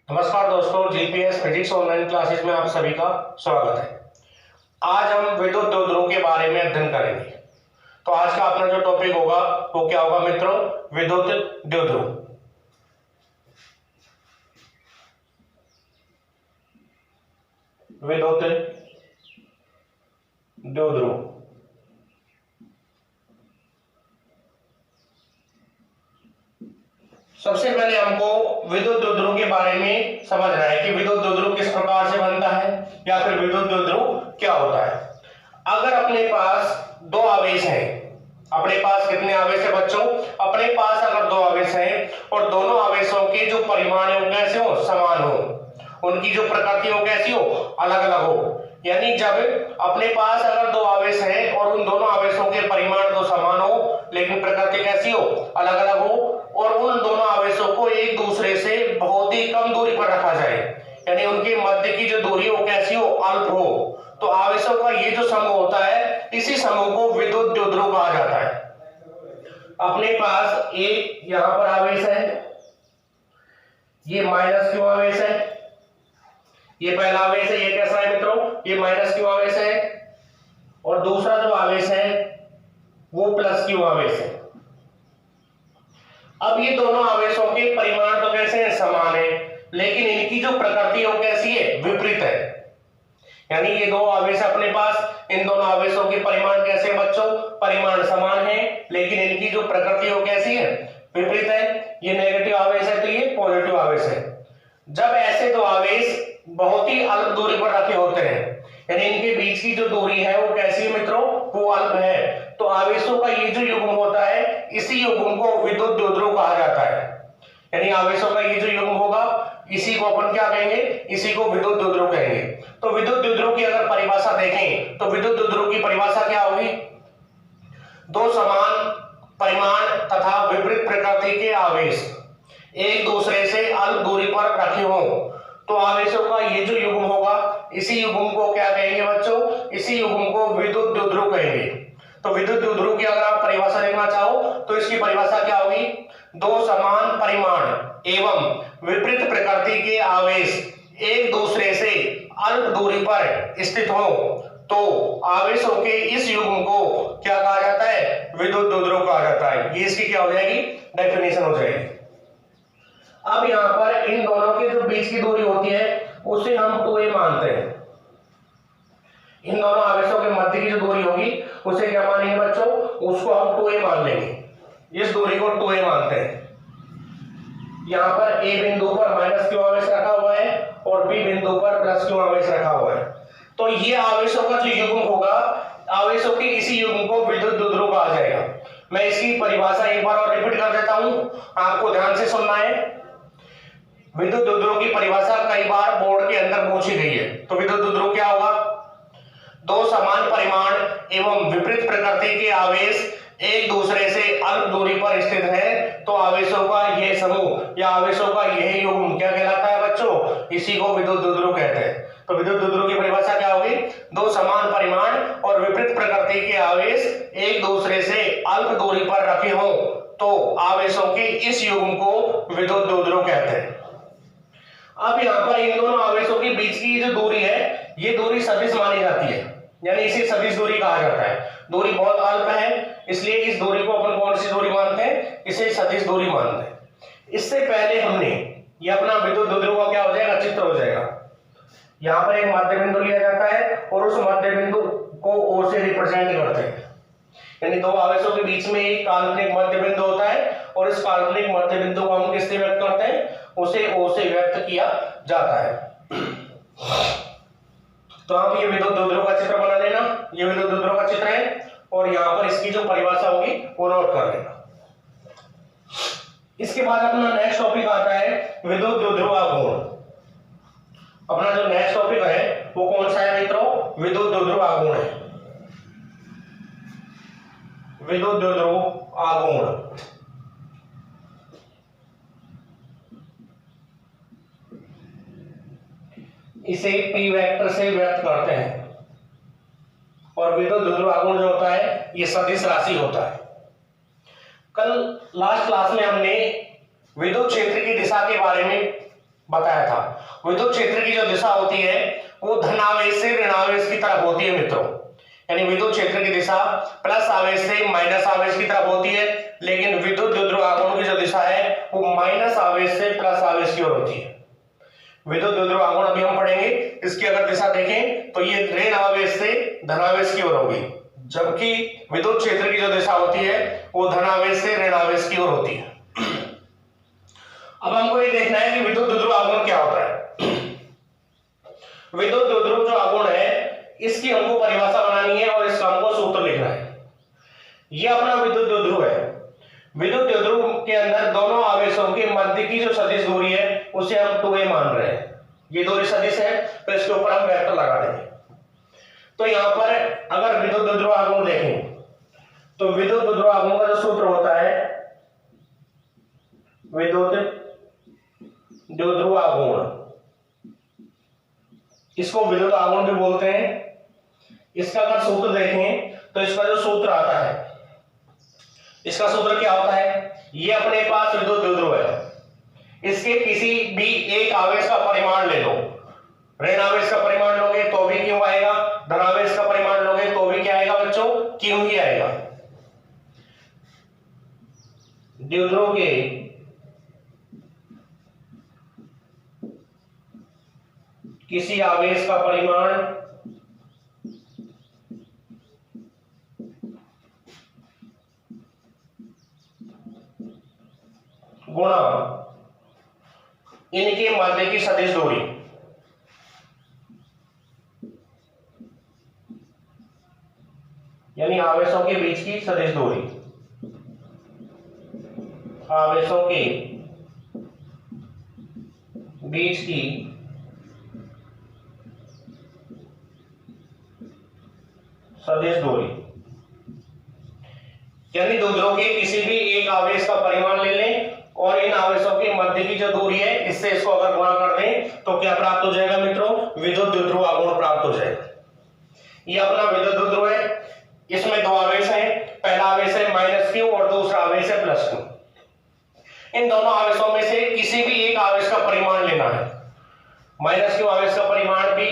नमस्कार दोस्तों, GPS physics online classes में आप सभी का स्वागत है। आज हम विद्युत द्विध्रुव के बारे में अध्ययन करेंगे। तो आज का अपना जो टॉपिक होगा वो क्या होगा मित्रों? विद्युत द्विध्रुव। विद्युत द्विध्रुव सबसे पहले हमको विद्युत द्विध्रुव के बारे में समझना है कि विद्युत द्विध्रुव किस प्रकार से बनता है या फिर विद्युत द्विध्रुव क्या होता है। अगर अपने पास दो आवेश हैं, अपने पास कितने आवेश है बच्चों? अपने पास अगर दो आवेश हैं और दोनों आवेशों के जो परिमाण है वो कैसे हो? समान हो, उनकी जो प्रकृति हो कैसी हो? अलग अलग हो। यानी जब अपने पास अगर दो आवेश हैं और उन दोनों आवेशों के परिमाण तो समान हो लेकिन प्रकृति कैसी हो? अलग अलग हो, और उन दोनों आवेशों को एक दूसरे से बहुत ही कम दूरी पर रखा जाए, यानी उनके मध्य की जो दूरी वो कैसी हो? अल्प हो, तो आवेशों का ये जो समूह होता है इसी समूह को विद्युत द्विध्रुव कहा जाता है। अपने पास एक यहां पर आवेश है, ये माइनस क्यू आवेश है, ये पहला आवेश है, ये कैसा है मित्रों? ये माइनस क्यू आवेश है, और दूसरा जो आवेश है वो प्लस क्यू आवेश है। अब ये दोनों आवेशों के परिमाण तो कैसे हैं? समान है, लेकिन इनकी जो प्रकृति है वो कैसी है? विपरीत है। यानी ये दो आवेश अपने पास, इन दोनों आवेशों के परिमाण कैसे बच्चों? परिमाण समान है, लेकिन इनकी जो प्रकृति है वो कैसी है? विपरीत है। ये नेगेटिव आवेश है तो ये पॉजिटिव आवेश है। जब ऐसे दो आवेश बहुत ही अल्प दूरी पर रखे होते हैं, यानी इनके बीच की जो दूरी है वो कैसी है मित्रों? वो अल्प है, तो आवेशों का ये जो युग्म होता है इसी युग्म को विद्युत द्विध्रुव कहा जाता है। यानी आवेशों का ये जो युग्म होगा इसी को अपन क्या कहेंगे? इसी को विद्युत द्विध्रुव कहेंगे। तो विद्युत द्विध्रुव की अगर परिभाषा देखें तो विद्युत द्विध्रुव की परिभाषा क्या होगी? दो समान परिमाण तथा विपरीत प्रकृति के आवेश एक दूसरे से अल्प दूरी पर रखे हों, तो आवेशों का ये जो युग्म होगा इसी युग्म को क्या कहेंगे बच्चों? इसी युग्म को विद्युत द्विध्रुव कहेंगे। तो विद्युत द्विध्रुव की अगर आप परिभाषा देखना चाहो तो इसकी परिभाषा क्या होगी? दो समान परिमाण एवं विपरीत प्रकृति के आवेश एक दूसरे से अल्प दूरी पर स्थित हो तो आवेशों के इस युग्म को क्या कहा जाता है? विद्युत द्विध्रुव कहा जाता है। ये इसकी क्या हो जाएगी? डेफिनेशन हो जाएगी। अब यहां पर इन दोनों के जो बीच की दूरी होती है उसे हम 2a मानते हैं। इन दोनों आवेशों के मध्य की जो दूरी होगी उसे क्या मानेंगे बच्चों? उसको हम 2a मान लेंगे। इस दूरी को 2a मानते हैं। यहां पर a बिंदु पर माइनस क्यू आवेश रखा हुआ है और b बिंदु पर प्लस क्यू आवेश रखा हुआ है। तो ये आवेशों का जो युग्म होगा, आवेशों के इसी युग्म को विद्युत द्विध्रुव कहा जाएगा। मैं इसकी परिभाषा एक बार और रिपीट कर देता हूं, आपको ध्यान से सुनना है। विद्युत द्विध्रुव की परिभाषा कई बार बोर्ड के अंदर पूछी गई है। तो विद्युत द्विध्रुव क्या होगा? दो समान परिमाण एवं विपरीत प्रकृति के आवेश एक दूसरे से अल्प दूरी पर स्थित है तो आवेशों का यह समूह या आवेशों का यह युग्म क्या कहलाता है बच्चों? इसी को विद्युत द्विध्रुव कहते हैं। तो विद्युत द्विध्रुव की परिभाषा क्या होगी? दो समान परिमाण और विपरीत प्रकृति के आवेश एक दूसरे से अल्प दूरी पर रखे हों तो आवेशों के इस युग्म को विद्युत द्विध्रुव कहते हैं। अब यहाँ पर इन दोनों आवेशों के बीच की जो दूरी है ये दूरी सदिश मानी जाती है, यानी इसे सदिश दूरी कहा जाता है। दूरी बहुत अल्प है इसलिए इस दूरी को अपन कौन सी दूरी मानते हैं? इसे सदिश दूरी मानते हैं। इससे पहले हमने ये अपना विद्युत द्विध्रुव का क्या हो जाएगा? चित्र हो जाएगा। यहाँ पर एक मध्य बिंदु लिया जाता है और उस मध्य बिंदु को O से रिप्रेजेंट करते हैं, यानी दो आवेशों के बीच में एक काल्पनिक मध्य बिंदु होता है और इस काल्पनिक मध्य बिंदु को हम किससे व्यक्त करते हैं? उसे O से व्यक्त किया जाता है। तो आप ये विद्युत द्विध्रुव का चित्र बना लेना। ये विद्युत द्विध्रुव का चित्र है और यहाँ पर इसकी जो परिभाषा होगी वो नोट कर लेना। इसके बाद अपना नेक्स्ट टॉपिक आता है विद्युत द्विध्रुव आघूर्ण। अपना जो नेक्स्ट टॉपिक है वो कौन सा है मित्रों? विद्युत द्विध्रुव आघूर्ण है। विद्युत द्विध्रुव आघूर्ण इसे P वेक्टर से व्यक्त करते हैं और विद्युत द्विध्रुव आघूर्ण जो होता है ये सदिश राशि होता है। कल लास्ट क्लास में हमने विद्युत क्षेत्र की दिशा के बारे में बताया था। विद्युत क्षेत्र की जो दिशा होती है वो धनावेश से ऋणावेश की तरफ होती है मित्रों, यानी विद्युत क्षेत्र की दिशा प्लस आवेश से माइनस आवेश की तरफ होती है, लेकिन विद्युत द्विध्रुव आघूर्ण की जो दिशा है वो माइनस आवेश से प्लस आवेश की ओर होती है। विद्युत द्विध्रुव आघूर्ण अभी हम पढ़ेंगे, इसकी अगर दिशा देखें तो ये ऋण आवेश से धनावेश की ओर होगी, जबकि विद्युत क्षेत्र की जो दिशा होती है वो धनावेश से ऋण आवेश की ओर होती है। अब हमको ये देखना है कि विद्युत द्विध्रुव आघूर्ण क्या होता है। विद्युत द्विध्रुव जो आघूर्ण है इसकी हमको परिभाषा बनानी है और इसका हमको सूत्र लिखना है। ये अपना विद्युत द्विध्रुव है। विद्युत द्विध्रुव के अंदर दोनों आवेशों के मध्य की जो सदिश दूरी है उसे हम 2a मान रहे हैं। ये दूरी सदिश है तो इसके ऊपर हम वेक्टर लगा देंगे। तो यहां पर अगर विद्युत द्विध्रुव आघूर्ण देखें तो विद्युत द्विध्रुव आघूर्ण का जो सूत्र होता है, विद्युत द्विध्रुव आघूर्ण, इसको विद्युत आघूर्ण भी बोलते हैं। इसका अगर सूत्र देखें तो इसका जो सूत्र आता है, इसका सूत्र क्या होता है, ये अपने पास विद्युत द्विध्रुव है, इसके किसी भी एक आवेश का परिमाण ले लो, ऋण आवेश का परिमाण लोगे तो भी क्यों आएगा, धनावेश का परिमाण लोगे तो भी क्या आएगा बच्चों, क्यों ही आएगा। द्विध्रुव के किसी आवेश का परिमाण गुणा इनके मध्य की सदिश दूरी, यानी आवेशों के बीच की सदिश दूरी, आवेशों के बीच की सदिश दूरी, यानी द्विध्रुव के किसी भी एक आवेश का परिमाण ले लें और इन आवेशों के मध्य की जो दूरी है इससे इसको अगर गुणा कर दें तो क्या प्राप्त हो जाएगा मित्रों, विद्युत द्विध्रुव आघूर्ण प्राप्त हो जाएगा। ये अपना विद्युत द्विध्रुव है, इसमें दो आवेश हैं, पहला आवेश है -q और दूसरा आवेश है +q। इन दोनों आवेशों में से किसी भी एक आवेश का परिमाण लेना है। -q आवेश का परिमाण भी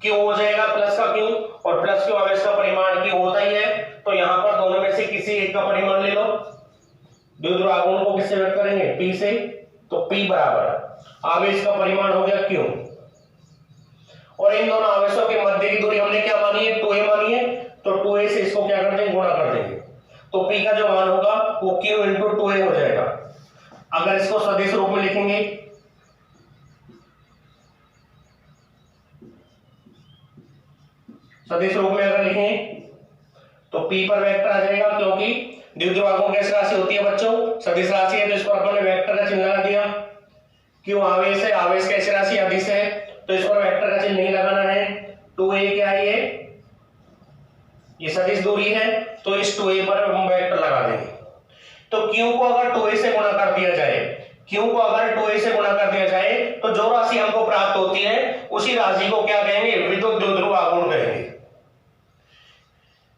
q हो जाएगा प्लस का q, और +q आवेश का परिमाण q होता ही है, तो यहां पर दोनों में से किसी एक का परिमाण ले लो। द्विध्रुव आघूर्ण को किससे व्यक्त करेंगे, p से, तो p बराबर आवेश का परिमाण हो गया q, और इन दोनों आवेशों के मध्य की दूरी हमने क्या मानी है, 2a मानी है, तो 2a से इसको क्या कर देंगे, गुणा कर देंगे, तो p का जो मान होगा वो q × 2a हो जाएगा। अगर इसको सदिश रूप में लिखेंगे सदिश रूप में अगर लिखें तो p पर वेक्टर आ जाएगा, क्योंकि द्विध्रुव आघूर्ण कैसी राशि होती है बच्चों, सदिश राशि है, तो इस पर अपन ने वेक्टर का चिन्ह लगा दिया। क्यों आवेश है, आवेश कैसी राशि अदिश है, तो इस पर वेक्टर का चिन्ह नहीं लगाना है। 2a क्या है, ये सदिश दूरी है, तो इस 2a पर हम वेक्टर लगा देंगे। तो q को अगर 2a से गुणा कर दिया जाए, q को अगर 2a से गुणा कर दिया जाए तो जो राशि हमको प्राप्त होती है उसी राशि को क्या कहेंगे, विद्युत द्विध्रुव आघूर्ण कहेंगे।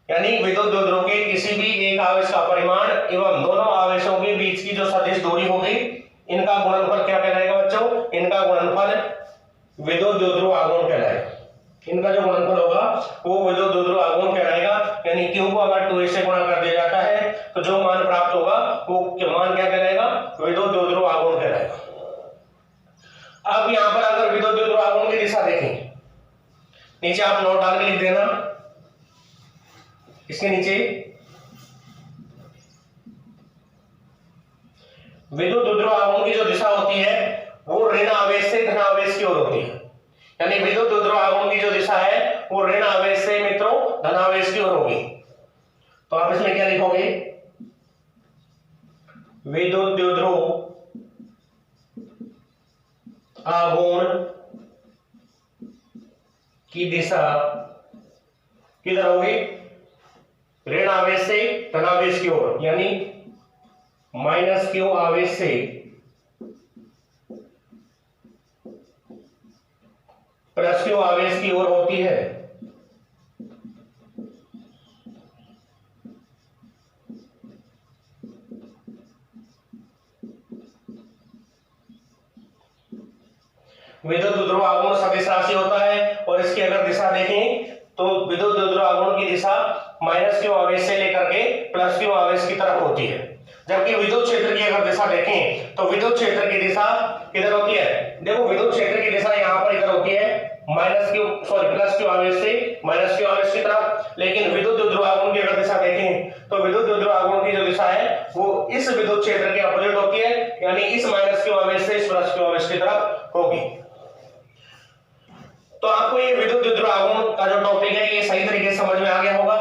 यानी विद्युत द्विध्रुव के किसी भी एक आवेश का परिमाण एवं दोनों आवेशों के बीच की जो सदिश दूरी होगी, इनका गुणनफल क्या कहलाएगा बच्चों, इनका गुणनफल विद्युत द्विध्रुव आघूर्ण कहलाएगा। इनका जो गुणनफल होगा वो विद्युत द्विध्रुव आघूर्ण कहलाएगा। यानी q को अगर 2a से गुणा कर दिया जाता है तो जो मान प्राप्त होगा वो मान क्या कहलाएगा, विद्युत द्विध्रुव आघूर्ण कहलाएगा। अब यहां पर अगर विद्युत द्विध्रुव आघूर्ण की दिशा देखें, नीचे आप नोट डाल के लिख देना, इसके नीचे विद्युत द्विध्रुव आघूर्ण की जो दिशा होती है वो ऋण आवेश से धन आवेश की ओर होती है। यानी विद्युत द्विध्रुव आघूर्ण की जो दिशा है वो ऋण आवेश से मित्रों धन आवेश की ओर होगी। तो आप इसमें क्या लिखोगे, विद्युत द्विध्रुव आघूर्ण की दिशा किधर होगी, ऋण आवेश से धन आवेश की ओर, यानी -q आवेश से +q आवेश की ओर होती है। विद्युत ध्रुव आघूर्ण सदिश राशि होता है और इसकी अगर दिशा देखें तो विद्युत ध्रुव आघूर्ण की दिशा -q आवेश से लेकर के +q आवेश की तरफ होती है। जबकि विद्युत क्षेत्र की अगर दिशा देखें तो विद्युत क्षेत्र की दिशा किधर होती है? देखो विद्युत क्षेत्र की दिशा यहाँ पर इधर होती है +q आवेश से -q आवेश की तरफ। लेकिन विद्युत ध्रुव आघूर्ण की अगर दिशा देखें तो विद्युत ध्रुव आघूर्ण की जो दिशा है वो इस विद्युत क्षेत्र के अपोजिट होती है, यानी इस -q आवेश से इस +q आवेश की तरफ होगी। तो आपको ये विद्युत ध्रुव आघूर्ण का जो टॉपिक है ये सही तरीके से समझ में आ गया होगा।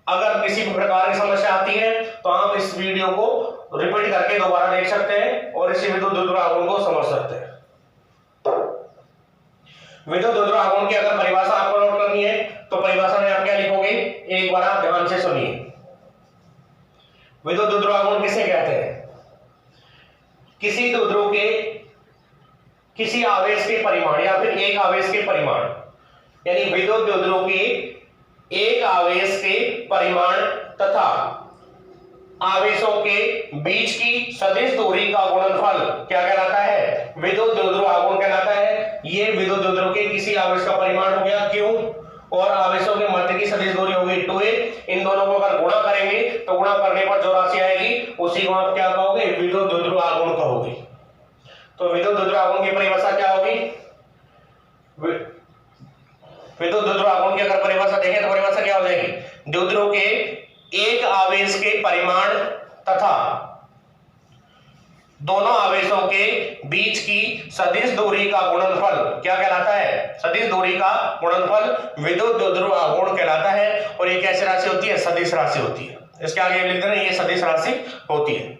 अगर किसी भी प्रकार की समस्या आती है तो आप इस वीडियो को रिपीट करके दोबारा देख सकते हैं और इसी विद्युत ध्रुव आघूर्ण को समझ सकते हैं। विद्युत ध्रुव आघूर्ण की अगर परिभाषा आपको नोट करनी है तो परिभाषा में आप क्या लिखोगे, एक बार आप ध्यान से सुनिए। विद्युत ध्रुव आघूर्ण किसे कहते हैं? किसी द्विध्रुव के किसी आवेश के परिमाण या फिर एक आवेश के परिमाण, यानी विद्युत द्विध्रुव के एक आवेश के परिमाण तथा आवेशों के बीच की सदिश दूरी का गुणनफल क्या कहलाता है? विद्युत द्विध्रुव आघूर्ण कहलाता है। ये विद्युत द्विध्रुव के किसी आवेश का परिमाण हो गया q और आवेशों के मध्य की सदिश दूरी होगी 2a। इन दोनों को अगर गुणा करेंगे तो गुणा करने पर जो राशि आएगी उसी को आप क्या कहोगे? विद्युत द्विध्रुव आघूर्ण कहोगे। तो विद्युत ध्रुव आघूर्ण की परिभाषा क्या होगी? विद्युत ध्रुव आघूर्ण की अगर परिभाषा देखें तो परिभाषा क्या हो जाएगी? द्विध्रुव के एक आवेश के परिमाण तथा दोनों आवेशों के बीच की सदिश दूरी का गुणनफल क्या कहलाता है? सदिश दूरी का गुणनफल विद्युत ध्रुव आघूर्ण कहलाता है। और ये कैसी राशि होती है? सदिश राशि होती है। इसके आगे लिख देना, ये सदिश राशि होती है।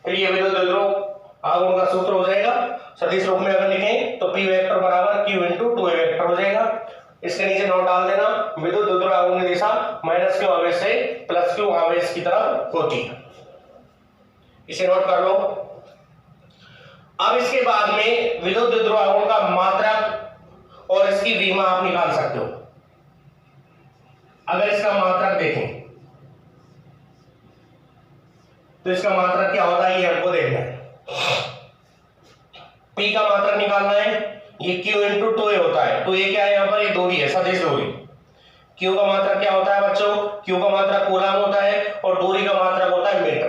फिर ये विद्युत ध्रुव आघूर्ण का सूत्र हो जाएगा, सदिश रूप में अगर लिखें तो P वेक्टर बराबर Q × 2a वेक्टर हो जाएगा। इसके नीचे नोट डाल देना, विद्युत ध्रुव आघूर्ण की दिशा -q आवेश से +q आवेश की तरफ होती है। इसे नोट कर लो। अब इसके बाद में विद्युत ध्रुव आघूर्ण का मात्रक और इसकी विमा आप निकाल सकते हो। अगर इसका मात्रक देखें तो इसका मात्रक क्या होता है ये हमको देखना है। P का मात्रक निकालना है, ये Q × 2a होता है। 2a क्या है? यहाँ पर एक दूरी है, सदिश दूरी। Q का मात्रक क्या होता है बच्चों? Q का मात्रक कूलाम होता है और दूरी का मात्रक होता है मीटर।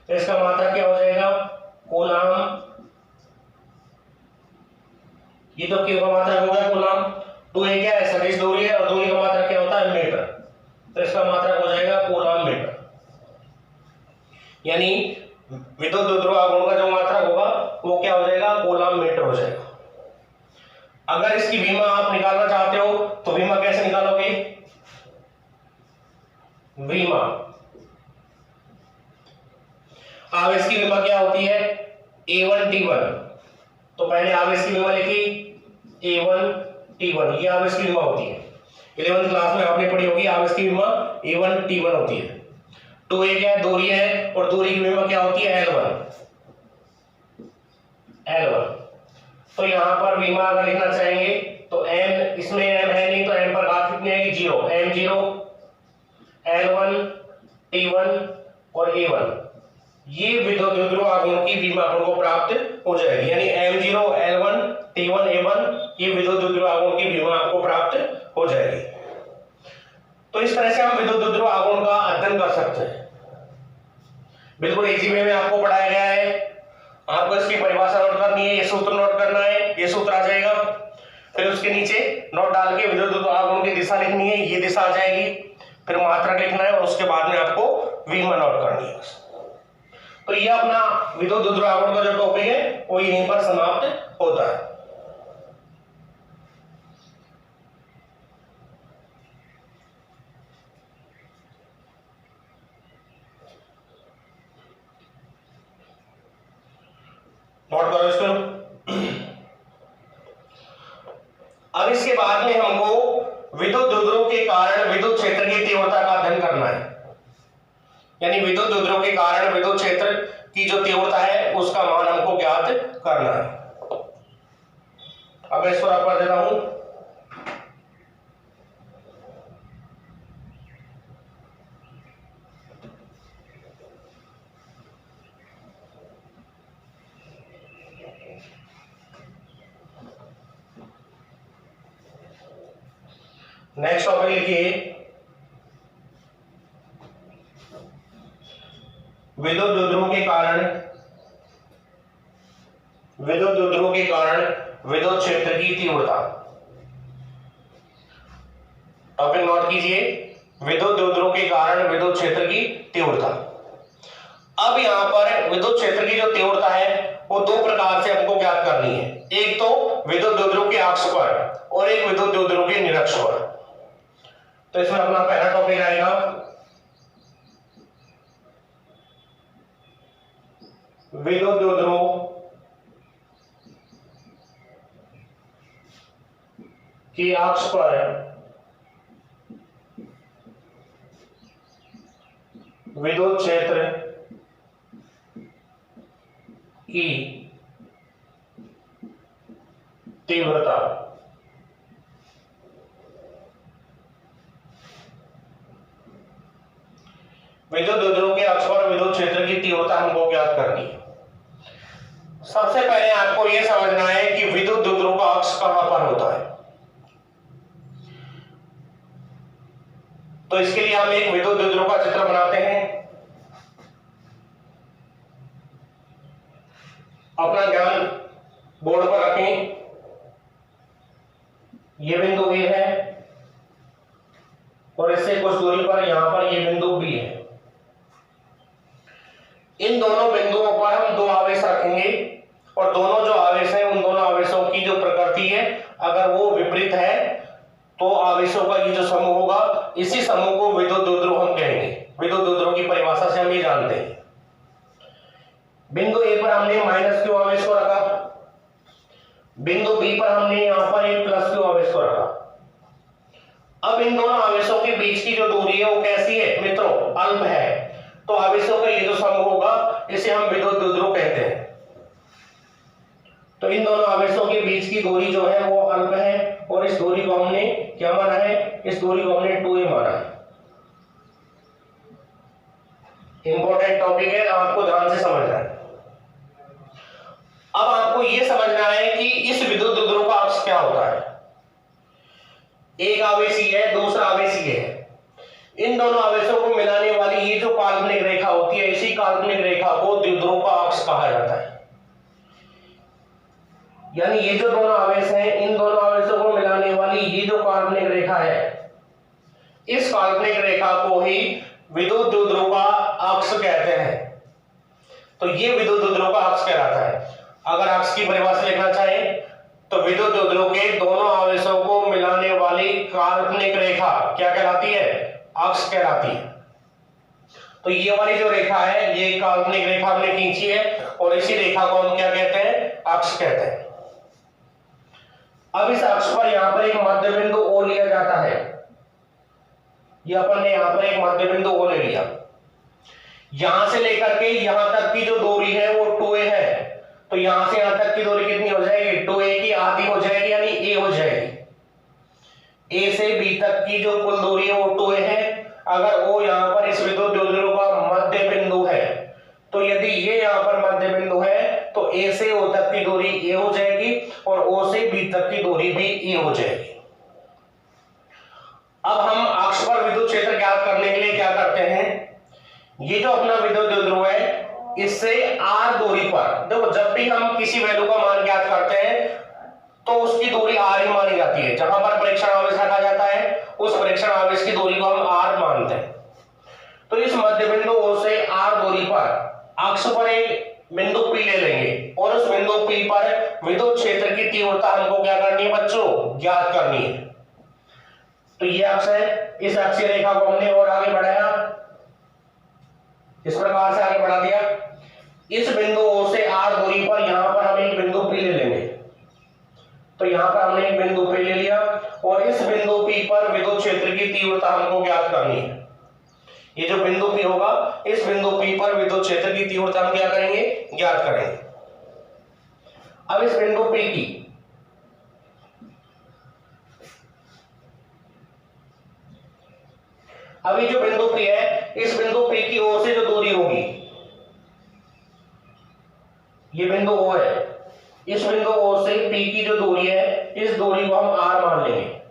तो इसका मात्रक क्या हो जाएगा? कूलाम। ये तो Q का मात्रक हो गया कूलाम। 2a क्या है? सदिश दूरी है और दूरी का मात्रक क्या होता है? मीटर। तो इसका मात्रक हो जाएगा कूलाम मीटर। यानी विद्युत ध्रुव आघूर्ण का जो मात्रक होगा वो क्या हो जाएगा? कूलाम मीटर हो जाएगा। अगर इसकी विमा आप निकालना चाहते हो तो विमा कैसे निकालोगे? विमा, आवेश की विमा क्या होती है? A1 T1। तो पहले आवेश की विमा लिखी A1 T1, ये आवेश की विमा होती है। 11वीं क्लास में आपने पढ़ी होगी आवेश की विमा A1 T1 होती है। 2a क्या है? दूरी है और दूरी की विमा क्या होती है? L1। तो यहां पर विमा अगर लिखना चाहेंगे तो m, इसमें m है नहीं तो m पर घात कितनी आएगी? 0। m0 L1 T1 और A1, ये विद्युत ध्रुव आघूर्ण की विमा को प्राप्त हो जाएगी। यानी m0 L1 T1 A1 ये विद्युत ध्रुव आघूर्ण की विमा को प्राप्त हो जाएगी। तो इस तरह से हम विद्युत ध्रुव आघूर्ण का अध्ययन कर सकते हैं। बिल्कुल इजी वे में आपको पढ़ाया गया है। आपको इसकी परिभाषा नोट करनी है, ये सूत्र नोट करना है, ये सूत्र आ जाएगा। फिर उसके नीचे नोट डाल के विद्युत ध्रुव आघूर्ण की दिशा लिखनी है, ये दिशा आ जाएगी। फिर मात्रक लिखना है और उसके बाद में आपको विमा नोट करनी है। तो ये अपना विद्युत ध्रुव आघूर्ण का जो टॉपिक है वो यहीं पर समाप्त होता है। नोट करो इसको। अब इसके बाद में हमको विद्युत द्विध्रुव के कारण विद्युत क्षेत्र की तीव्रता का अध्ययन करना है। यानी विद्युत द्विध्रुव के कारण विद्युत क्षेत्र की जो तीव्रता है उसका मान हमको ज्ञात करना है। अब इसको रख कर देता हूं। नेक्स्ट टॉपिक लिखिए विद्युत द्विध्रुव के कारण विद्युत क्षेत्र की तीव्रता। टॉपिक नोट कीजिए, विद्युत द्विध्रुव के कारण विद्युत क्षेत्र की तीव्रता। अब यहां पर विद्युत क्षेत्र की जो तीव्रता है वो दो प्रकार से हमको ज्ञात करनी है, एक तो विद्युत द्विध्रुव के अक्ष पर और एक विद्युत द्विध्रुव के निरक्ष पर। तो इसमें अपना पहला टॉपिक आएगा विद्युत द्विध्रुव के अक्ष पर विद्युत क्षेत्र की तीव्रता। विद्युत द्विध्रुव के अक्ष पर विद्युत क्षेत्र की तीव्रता हमको ज्ञात करनी है। सबसे पहले आपको यह समझना है कि विद्युत द्विध्रुव का अक्ष कहां पर होता है। तो इसके लिए हम एक विद्युत द्विध्रुव का चित्र बनाते हैं। अपना ध्यान बोर्ड पर रखें। यह बिंदु A है और इससे कुछ दूरी पर यहां पर यह बिंदु B है। इन दोनों बिंदुओं पर हम दो आवेश रखेंगे और दोनों जो आवेश हैं उन दोनों आवेशों की जो प्रकृति है अगर वो विपरीत है तो आवेशों का ये जो समूह होगा, इसी समूह को विद्युत द्विध्रुव हम कहेंगे। विद्युत द्विध्रुव की परिभाषा से हम ये जानते हैं। बिंदु A पर हमने -q आवेश को रखा, बिंदु B पर हमने यहां पर एक +q आवेश को रखा। अब इन दोनों आवेशों के बीच की जो दूरी है वो कैसी है मित्रों, अल्प है। तो आवेशों का ये जो समूह होगा इसे हम विद्युत द्विध्रुव कहते हैं। तो इन दोनों आवेशों के बीच की दूरी जो है वो अल्प है और इस दूरी को हमने क्या माना है, इस दूरी को हमने 2a माना है। इंपॉर्टेंट टॉपिक है, आपको ध्यान से समझना है। अब आपको यह समझना है कि इस विद्युत द्विध्रुव का अक्ष क्या होता है। एक आवेशी है, दूसरा आवेशी है। इन दोनों आवेशों को मिलाने वाली ये जो काल्पनिक रेखा होती है, इसी काल्पनिक रेखा को द्विध्रुव का अक्ष कहा जाता है। यानी ये जो दोनों आवेश हैं, इन दोनों आवेशों को मिलाने वाली ये जो काल्पनिक रेखा है, इस काल्पनिक रेखा को ही विद्युत द्विध्रुव का अक्ष कहते हैं। तो ये विद्युत द्विध्रुव का अक्ष कहलाता है। अगर अक्ष की परिभाषा लिखना चाहें तो विद्युत द्विध्रुव के दोनों आवेशों को मिलाने वाली काल्पनिक रेखा क्या कहलाती है, अक्ष कहलाती है। तो ये वाली जो रेखा है ये काल्पनिक रेखा हमने खींची है और इसी रेखा को हम क्या कहते हैं, अक्ष कहते हैं। अब इस अक्ष पर यहां पर एक मध्य बिंदु O लिया जाता है। ये अपन ने यहां पर एक मध्य बिंदु O ले लिया। यहां से लेकर के यहां तक की जो दूरी है वो 2a है। तो यहां से यहां तक की दूरी कितनी हो जाएगी, 2a की आधी हो जाएगी यानी a हो जाएगी। a से b तक की जो कुल दूरी है वो 2a है। अगर O यहां पर इस विद्युत द्विध्रुव का मध्य बिंदु है तो यदि ये यहां पर मध्य बिंदु है तो A से O तक की दूरी a हो जाएगी और O से B तक की दूरी भी a हो जाएगी। अब हम अक्ष पर विद्युत क्षेत्र ज्ञात करने के लिए क्या करते हैं, ये जो अपना विद्युत द्विध्रुव है इससे r दूरी पर, देखो जब भी हम किसी वैल्यू का मान ज्ञात करते हैं तो उसकी दूरी r ही मानी जाती है। जहां पर परीक्षण आवेश रखा जाता है उस परीक्षण आवेश की दूरी को हम r मानते हैं। तो इस मध्य बिंदु O से r दूरी पर अक्ष पर एक बिंदु P ले लेंगे और उस बिंदु P पर विद्युत क्षेत्र की तीव्रता हमको क्या करनी है बच्चों, ज्ञात करनी है। तो ये अक्ष है, इस अक्षीय रेखा को हमने और आगे बढ़ाया, इस प्रकार से आगे बढ़ा दिया। इस बिंदु O से r दूरी पर यहां पर हम एक बिंदु P ले लेंगे। तो यहां पर हमने एक बिंदु P ले लिया और इस बिंदु P पर विद्युत क्षेत्र की तीव्रता हमको ज्ञात करनी है। ये जो बिंदु P होगा, इस बिंदु P पर विद्युत क्षेत्र की तीव्रता हम क्या करेंगे, ज्ञात करेंगे। अब इस बिंदु P की अभी जो बिंदु P है, इस बिंदु P की ओर से जो दूरी होगी, ये बिंदु O है, इस बिंदु O से P की जो दूरी है, इस दूरी को हम r मान लेंगे।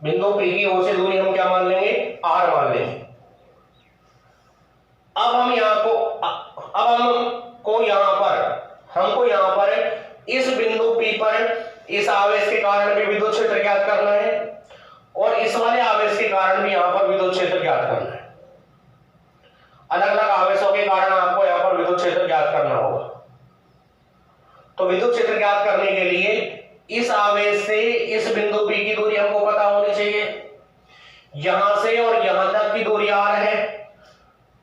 बिंदु P की ओर से दूरी हम क्या मान लेंगे, r मान लेंगे। अब हमको यहां पर इस बिंदु P पर इस आवेश के कारण भी विद्युत क्षेत्र ज्ञात करना है और इस वाले आवेश के कारण भी यहां पर विद्युत क्षेत्र ज्ञात करना है। अलग अलग आवेशों के कारण आपको यहां पर विद्युत क्षेत्र ज्ञात करना होगा। तो विद्युत क्षेत्र ज्ञात करने के लिए इस आवेश से इस बिंदु P की दूरी हमको पता होनी चाहिए। यहां से और यहां तक की दूरी r है,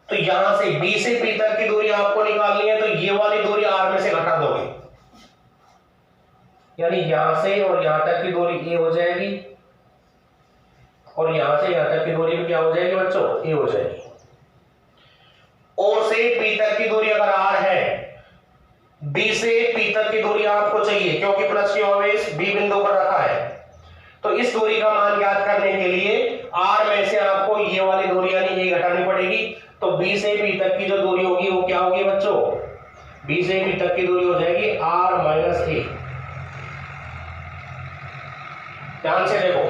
तो यहां से B से P तक की दूरी आपको निकालनी है, तो ये वाली दूरी r में से घटा दोगे, यानी यहां से और यहां तक की दूरी a हो जाएगी और यहां से यहां तक की दूरी भी क्या हो जाएगी बच्चों, a हो जाएगी। O से P तक की दूरी अगर r है, B से P तक की दूरी आपको चाहिए क्योंकि प्लस की आवेश B बिंदु पर रखा है, तो इस दूरी का मान ज्ञात करने के लिए r में से आपको ये वाली दूरी यानी a घटानी पड़ेगी। तो B से P तक की जो दूरी होगी वो क्या होगी बच्चों, B से P तक की दूरी हो जाएगी r माइनस a। ध्यान से देखो,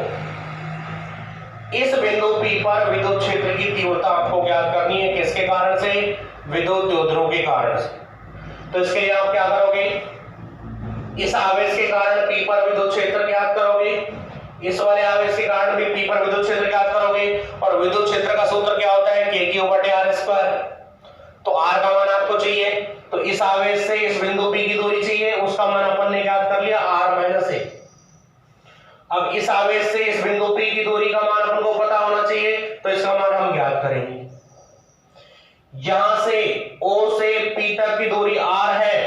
इस बिंदु P पर विद्युत क्षेत्र की तीव्रता आपको ज्ञात करनी है, किसके कारण से, विद्युत द्विध्रुव के कारण से। तो इसके लिए आप क्या करोगे, इस आवेश के कारण P पर विद्युत क्षेत्र ज्ञात करोगे, इस वाले आवेश के कारण भी P पर विद्युत क्षेत्र ज्ञात करोगे और विद्युत क्षेत्र का सूत्र क्या होता है, K/r²। तो r का मान आपको चाहिए, तो इस आवेश से इस बिंदु P की दूरी चाहिए, उसका मान अपन ने ज्ञात कर लिया r माइनस a। अब इस आवेश से इस बिंदु P की दूरी का मान अपन को पता होना चाहिए, तो इसका मान हम ज्ञात करेंगे। यहां से O से P तक की दूरी r है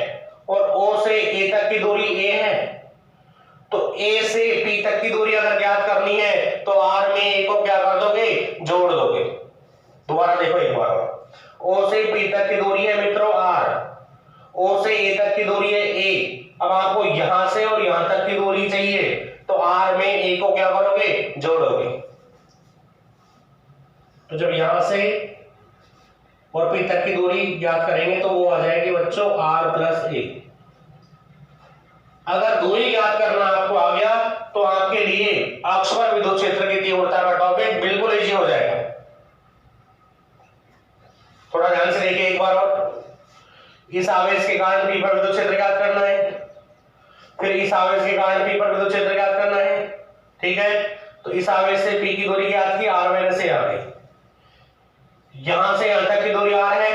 और O से A तक की दूरी a है, तो A से P तक की दूरी अगर ज्ञात करनी है तो r में a को क्या कर दोगे, जोड़ दोगे। दोबारा देखो एक बार, O से P तक की दूरी है मित्रों r, O से A तक की दूरी है a। अब आपको यहां से और यहां तक की दूरी चाहिए, तो r में a को क्या करोगे, जोड़ोगे। तो जब यहां से और P तक की दूरी ज्ञात करेंगे तो वो आ जाएगी बच्चों r प्लस a। अगर दूरी ज्ञात करना आपको आ गया तो आपके लिए अक्ष पर विद्युत क्षेत्र की तीव्रता का टॉपिक बिल्कुल इजी हो जाएगा। थोड़ा ध्यान से देखिए एक बार और, इस आवेश के कारण P पर विद्युत क्षेत्र ज्ञात करना है, फिर इस आवेश के कारण P पर विद्युत क्षेत्र ज्ञात करना है, ठीक है। तो इस आवेश से P की दूरी ज्ञात की, r माइनस a आ गई। यहां से यहां तक की दूरी r है,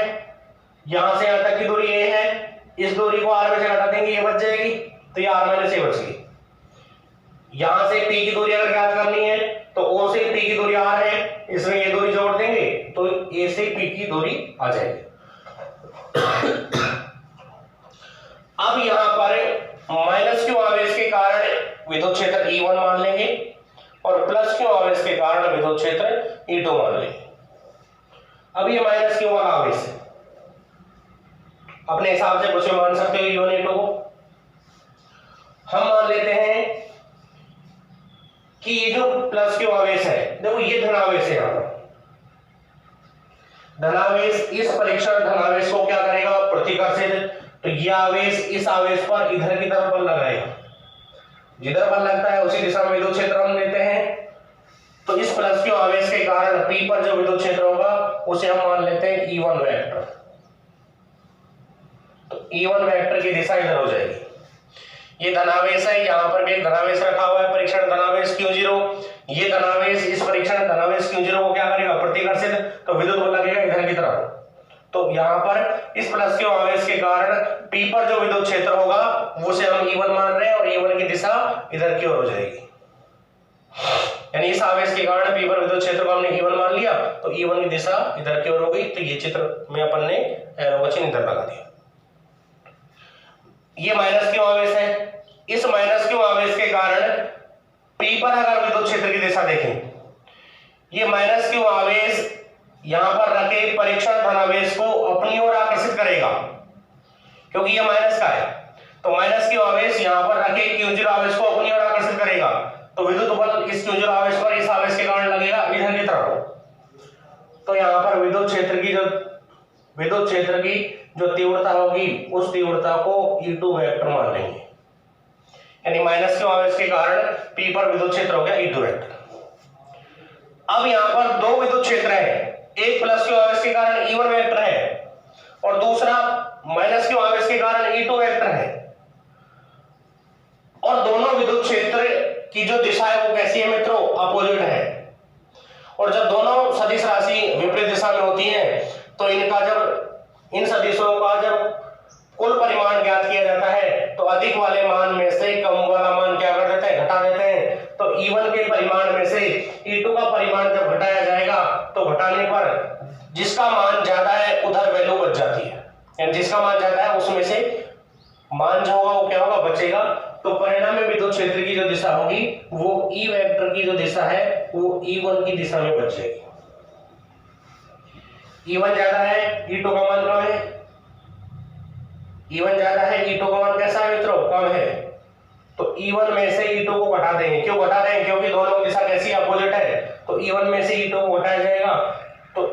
यहां से यहां तक की दूरी a है, इस दूरी को r में से घटा देंगे, ये बच जाएगी, तो ये r माइनस a बच गई। यहां से P की दूरी अगर ज्ञात करनी है तो O से P की दूरी r है, इसमें ये दूरी जोड़ देंगे तो A से P की दूरी आ जाएगी। अब यहां पर माइनस क्यू आवेश के कारण विद्युत क्षेत्र E1 मान लेंगे और प्लस क्यू आवेश के कारण विद्युत क्षेत्र E2 मान लेंगे। अब ये माइनस क्यू वाला आवेश है, अपने हिसाब से कुछ मान सकते हो E1 E2 को। हम मान लेते हैं कि ये जो प्लस क्यू आवेश है, देखो ये धनावेश है, यहां पर धनावेश इस परीक्षण धनावेश को क्या करेगा, प्रतिकर्षित। तो ये आवेश इस आवेश पर इधर की तरफ बल लगाएगा, जिधर बल लगता है उसी दिशा में विद्युत क्षेत्र हम लेते हैं। तो इस प्लस क्यू आवेश के कारण P पर जो विद्युत क्षेत्र होगा उसे हम मान लेते हैं E1 वेक्टर। तो E1 वेक्टर की दिशा इधर हो जाएगी। ये धनावेश है, यहां पर भी एक धनावेश रखा हुआ है, परीक्षण धनावेश Q0। ये धनावेश इस परीक्षण धनावेश Q0 को क्या करेगा, प्रतिकर्षित, तो विद्युत बल लगेगा इधर की तरफ। तो यहां पर इस प्लस क्यू आवेश के कारण P पर जो विद्युत क्षेत्र होगा उसे हम E1 मान रहे हैं और E1 की दिशा इधर की ओर हो जाएगी। यानी इस आवेश के कारण P पर विद्युत क्षेत्र को हमने E1 मान लिया, तो E1 की दिशा इधर की ओर हो गई। तो ये चित्र में अपन ने एरो का चिन्ह इधर लगा दिया। ये माइनस क्यू आवेश है, इस माइनस क्यू आवेश के कारण P पर अगर विद्युत क्षेत्र की दिशा देखें, ये माइनस क्यू आवेश यहां पर रखे परीक्षण धनावेश को अपनी ओर आकर्षित करेगा, क्योंकि ये माइनस का है। तो माइनस क्यू आवेश यहां पर रखे Q0 आवेश को अपनी ओर आकर्षित करेगा, तो विद्युत बल इस Q0 आवेश पर इस आवेश के कारण लगेगा इधर की तरफ। तो यहां पर विद्युत क्षेत्र की जो तीव्रता होगी उस तीव्रता को E2 वेक्टर मान लेंगे। यानी माइनस क्यू आवेश के कारण P पर विद्युत क्षेत्र हो गया E2 वेक्टर। अब यहां पर दो विद्युत क्षेत्र है, एक प्लस क्यू आवेश के कारण E1 वेक्टर है और दूसरा माइनस क्यू आवेश के कारण E2 वेक्टर है, और दोनों विद्युत क्षेत्र की जो दिशा है वो कैसी है मित्रों, अपोजिट है। और जब दोनों सदिश राशि विपरीत दिशा में होती है तो इनका जब इन सदिशों का जब कुल परिमाण ज्ञात किया जाता है तो अधिक वाले मान में से कम वाला मान क्या कर देते हैं, घटा देते हैं। तो E1 के परिमाण में से E2 का परिमाण जब घटाया जाएगा तो घटाने पर जिसका मान ज्यादा है उधर वैल्यू बच जाती है, यानी जिसका मान ज्यादा है उसमें से मान जो होगा वो क्या होगा, बचेगा। तो परिणाम में विद्युत क्षेत्र की जो दिशा होगी वो E वेक्टर की जो दिशा है वो E1 की दिशा में बच जाएगी। E1 ज्यादा है, E2 का मान कम है। E1 ज्यादा है, E2 का मान कैसा है मित्रों, कम है। तो E1 में से E2 को घटा देंगे। क्यों घटा रहे हैं, क्योंकि दोनों की दिशा कैसी अपोजिट है। तो E1 में से E2 को घटाया जाएगा तो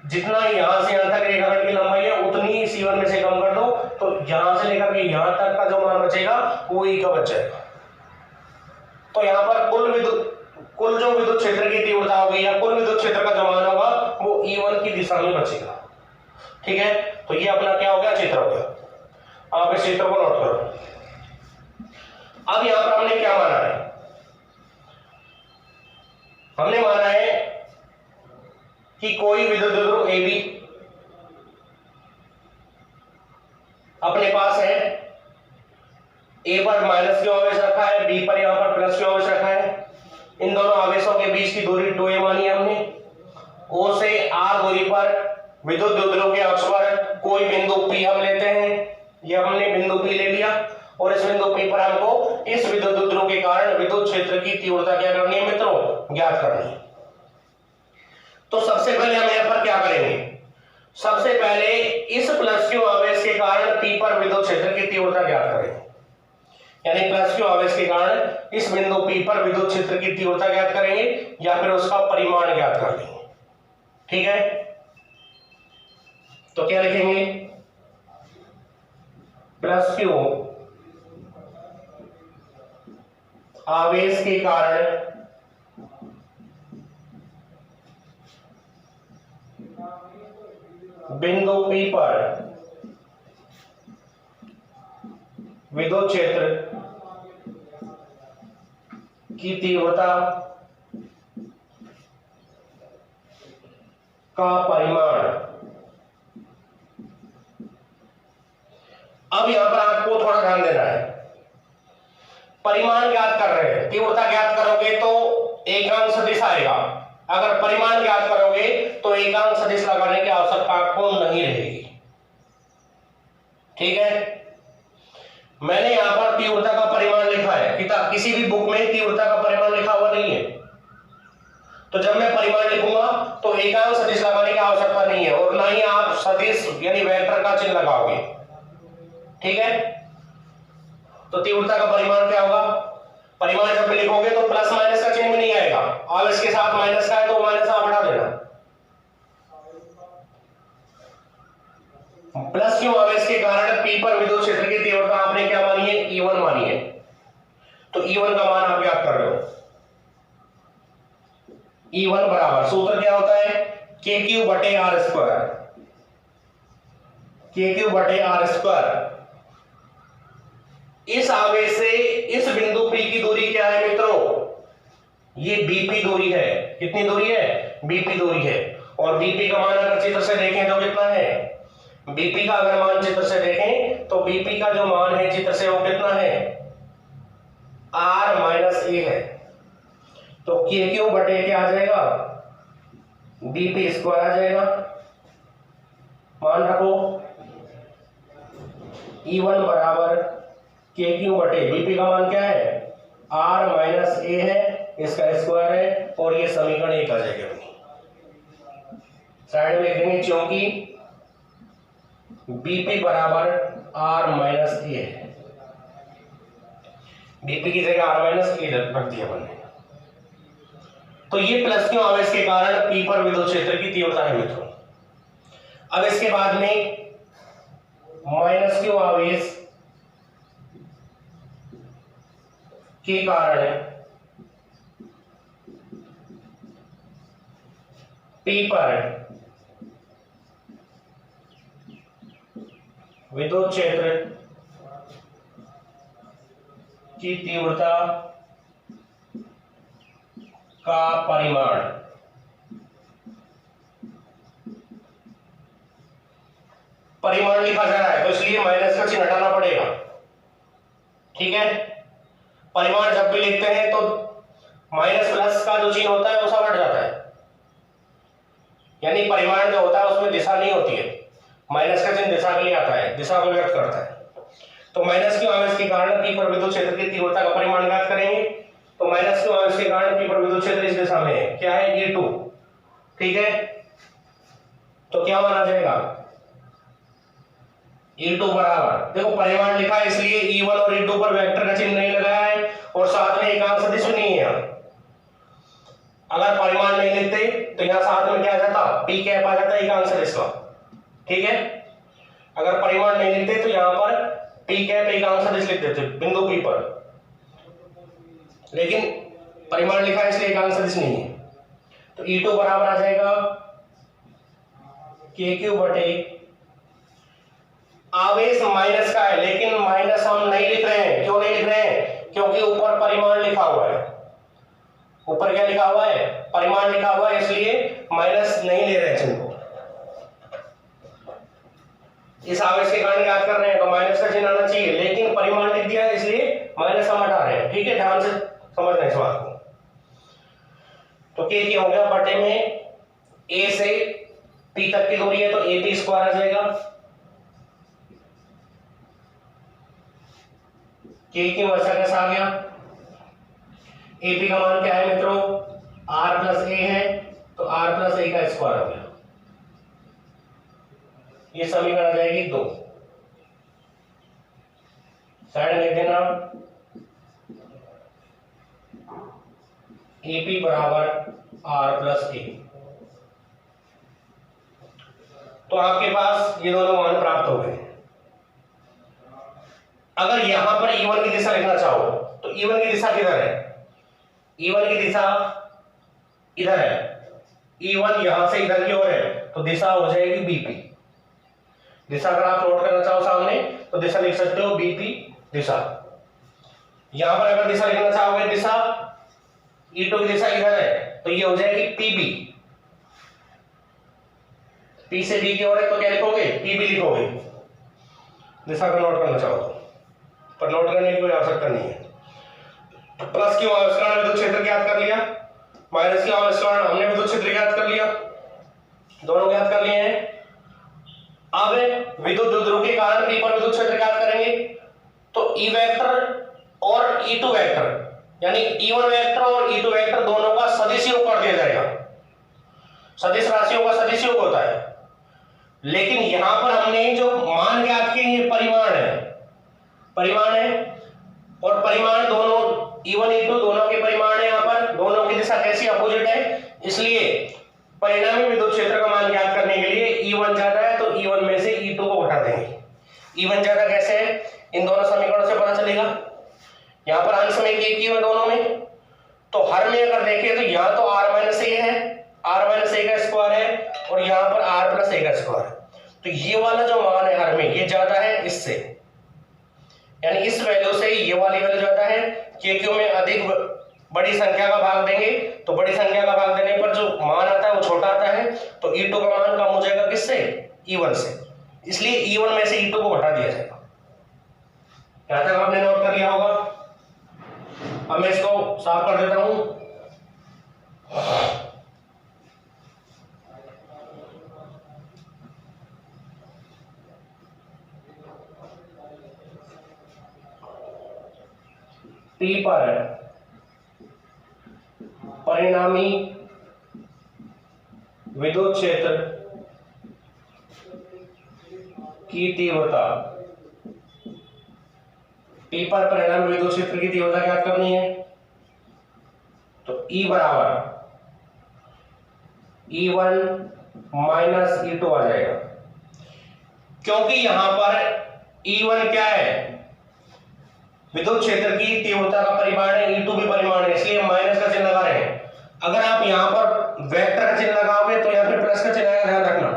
जितना यहां से यहां तक रेखाखंड की लंबाई है उतनी ही C1 में से कम कर दो तो यहां से लेकर के यहां तक का जो मान बचेगा वो E का बच जाएगा। तो यहां पर कुल जो विद्युत क्षेत्र की तीव्रता होगी या कुल विद्युत क्षेत्र का जो मान होगा वो E1 की दिशा में बचेगा। ठीक है, तो ये अपना क्या हो गया, चित्र हो गया। आप इस चित्र को नोट करो। अब यहां पर हमने क्या माना है, हमने माना है कि कोई विद्युत ध्रुव AB अपने पास है, A पर माइनस क्यू आवेश रखा है, B पर यहां पर प्लस क्यू आवेश रखा है। इन दोनों आवेशों के बीच की दूरी 2a मानी है हमने। O से R दूरी पर विद्युत ध्रुव के अक्ष पर कोई बिंदु P हम लेते हैं, ये हमने बिंदु P ले लिया और इस बिंदु P पर हमको इस विद्युत ध्रुव के कारण विद्युत क्षेत्र की तीव्रता क्या करनी है मित्रों, ज्ञात करनी है। तो सबसे पहले हम यहां पर क्या करेंगे, सबसे पहले इस प्लस क्यू आवेश के कारण P पर विद्युत क्षेत्र की तीव्रता ज्ञात करेंगे, यानी प्लस क्यू आवेश के कारण इस बिंदु P पर विद्युत क्षेत्र की तीव्रता ज्ञात करेंगे या फिर उसका परिमाण ज्ञात कर लेंगे। ठीक है, तो क्या लिखेंगे, प्लस क्यू आवेश के कारण बिंदु P पर विद्युत क्षेत्र की तीव्रता का परिमाण। अब यहां पर आपको थोड़ा ध्यान देना है, परिमाण ज्ञात कर रहे हैं, तीव्रता ज्ञात करोगे तो एकांक सदिश आएगा, अगर परिमाण ज्ञात करोगे तो एकांक सदिश लगाने की आवश्यकता आपको नहीं रहेगी। ठीक है, मैंने यहां पर तीव्रता का परिमाण लिखा है, किसी भी बुक में तीव्रता का परिमाण लिखा हुआ नहीं है, तो जब मैं परिमाण लिखूंगा तो एकांक सदिश लगाने की आवश्यकता नहीं है और ना ही आप सदिश यानी वेक्टर का चिन्ह लगाओगे। ठीक है, तो तीव्रता का परिमाण क्या होगा, परिमाण जब लिखोगे तो प्लस माइनस का चिन्ह भी नहीं आएगा, आवेश के साथ माइनस का है तो माइनस आप हटा देना। प्लस क्यू आवेश के कारण P पर विद्युत क्षेत्र की तीव्रता आपने क्या मानी है, E1 मानी है, तो E1 का मान आप याद कर रहे हो। E1 बराबर सूत्र क्या होता है, KQ बटे R स्क्वायर, KQ बटे R स्क्वायर। इस आवेश से इस बिंदु P की दूरी क्या है मित्रों, ये BP दूरी है। कितनी दूरी है, BP दूरी है। और BP का मान अगर चित्र से देखें तो कितना है, BP का अगर मान चित्र से देखें तो BP का जो मान है चित्र से वो कितना है, R माइनस A है। तो KQ बटे क्या आ जाएगा, BP स्क्वायर आ जाएगा। मान रखो E1 बराबर KQ बटे BP का मान क्या है, R माइनस A है, इसका स्क्वायर है और ये समीकरण 1 आ जाएगा। साइड में लिख देंगे क्योंकि BP बराबर R माइनस A है, BP की जगह R माइनस A रख दिया हमने। तो ये प्लस क्यू आवेश के कारण P पर विद्युत क्षेत्र की तीव्रता है मित्रों। अब इसके बाद में माइनस क्यू आवेश के कारण P पर विद्युत क्षेत्र की तीव्रता का परिमाण लिखा जा रहा है तो इसलिए माइनस का चिन्ह हटाना पड़ेगा। ठीक है, परिमाण जब भी लिखते हैं तो माइनस प्लस का जो चिन्ह होता है वो सब हट जाता है, यानी परिमाण जो होता है उसमें दिशा नहीं होती है, माइनस का चिन्ह दिशा के लिए आता है, दिशा को व्यक्त करता है। तो माइनस क्यू आवेश के कारण P पर विद्युत क्षेत्र की तीव्रता का परिमाण ज्ञात करेंगे। तो माइनस क्यू आवेश के कारण P पर विद्युत क्षेत्र इस दिशा में है, क्या है E2। ठीक है, तो क्या माना जाएगा E2 बराबर, देखो परिमाण लिखा है इसलिए E1 और E2 पर वेक्टर का चिन्ह नहीं लगाया है और साथ में एकांक सदिश भी नहीं है। अगर परिमाण नहीं लिखते तो यहां साथ में क्या आ जाता, P कैप आ जाता एकांक सदिश का। ठीक है, अगर परिमाण नहीं लिखते तो यहां पर P कैप एकांक सदिश लिख देते बिंदु P पर, लेकिन परिमाण लिखा है इसलिए एकांक सदिश नहीं है। तो E2 बराबर आ जाएगा KQ बटे, आवेश माइनस का है लेकिन माइनस हम नहीं लिख रहे हैं। क्यों नहीं लिख रहे हैं? क्योंकि ऊपर परिमाण लिखा हुआ है, ऊपर क्या लिखा हुआ है, परिमाण लिखा हुआ है, इसलिए माइनस नहीं ले रहे चिन्ह को। इस आवेश के कारण याद कर रहे हैं तो माइनस का चिन्ह आना चाहिए, लेकिन परिमाण लिख दिया है इसलिए माइनस हम हटा रहे हैं। ठीक है, ध्यान से समझना इस बात को। तो के हो गया बटे में ए से पी तक की दूरी है तो AP स्क्वायर आ जाएगा। के की वजह कैसा आ गया, AP का मान क्या है मित्रों, R प्लस A है तो R प्लस A का स्क्वायर हो गया। ये समीकरण आ जाएगी 2, साइड में लिख देना AP बराबर R प्लस A। तो आपके पास ये दोनों मान प्राप्त हो गए। अगर यहां पर E1 की दिशा लिखना चाहो तो E1 की दिशा किधर है, E1 की दिशा इधर है, E1 यहां से इधर की ओर है तो दिशा हो जाएगी BP। दिशा अगर आप नोट करना चाहो सामने तो दिशा लिख सकते हो BP दिशा। यहां पर अगर दिशा लिखना चाहोगे, दिशा E2 की दिशा इधर है तो ये हो जाएगी PB। P से B की ओर है तो क्या लिखोगे, PB लिखोगे, दिशा को नोट करना चाहो तो, पर नोट करने की कोई आवश्यकता नहीं है। प्लस क्यू आवेश कारण विद्युत क्षेत्र ज्ञात कर लिया, माइनस क्यू आवेश कारण हमने विद्युत क्षेत्र ज्ञात कर लिया, दोनों ज्ञात कर लिए हैं। अब विद्युत द्विध्रुव के कारण P पर विद्युत क्षेत्र ज्ञात करेंगे तो E वेक्टर और E2 वेक्टर, यानी E1 वेक्टर और E2 वेक्टर दोनों का सदिश योग कर दिया जाएगा। सदिश राशियों का सदिश योग होता है, लेकिन यहां पर हमने जो मान ज्ञात किए ये परिमाण है, परिमाण है, और परिमाण दोनों E1 E2 दोनों के परिमाण है, यहां पर दोनों की दिशा कैसी अपोजिट है, इसलिए परिणामी विद्युत क्षेत्र का मान ज्ञात करने के लिए E1 ज्यादा है तो E1 में से E2 को घटा देंगे। E1 ज्यादा कैसे है, इन दोनों समीकरणों से पता चलेगा। यहां पर अंश में के है दोनों में, तो हर में अगर देखें तो यहां तो R माइनस A है, R माइनस A का स्क्वायर है, और यहां पर R प्लस A का स्क्वायर है। तो ये वाला जो मान है हर में ये ज्यादा है इससे, यानी इस वैल्यू से ये वाली वैल्यू ज्यादा है। KQ में अधिक बड़ी संख्या का भाग देंगे तो बड़ी संख्या का भाग देने पर जो मान आता है वो छोटा आता है, तो E2 का मान कम हो जाएगा किससे, E1 से, इसलिए E1 में से E2 को घटा दिया जाएगा। यहां तक आपने नोट कर लिया होगा। अब मैं इसको साफ कर देता हूं। P पर परिणामी विद्युत क्षेत्र की तीव्रता, P पर परिणामी विद्युत क्षेत्र की तीव्रता ज्ञात करनी है तो E बराबर E1 माइनस E2 आ जाएगा, क्योंकि यहां पर E1 क्या है, विद्युत क्षेत्र की तीव्रता का परिमाण है, E2 भी परिमाण है, इसलिए माइनस का चिन्ह लगा रहे हैं। अगर आप यहाँ पर वेक्टर का चिन्ह लगाओगे तो यहाँ पे प्लस का चिन्ह आएगा, ध्यान रखना।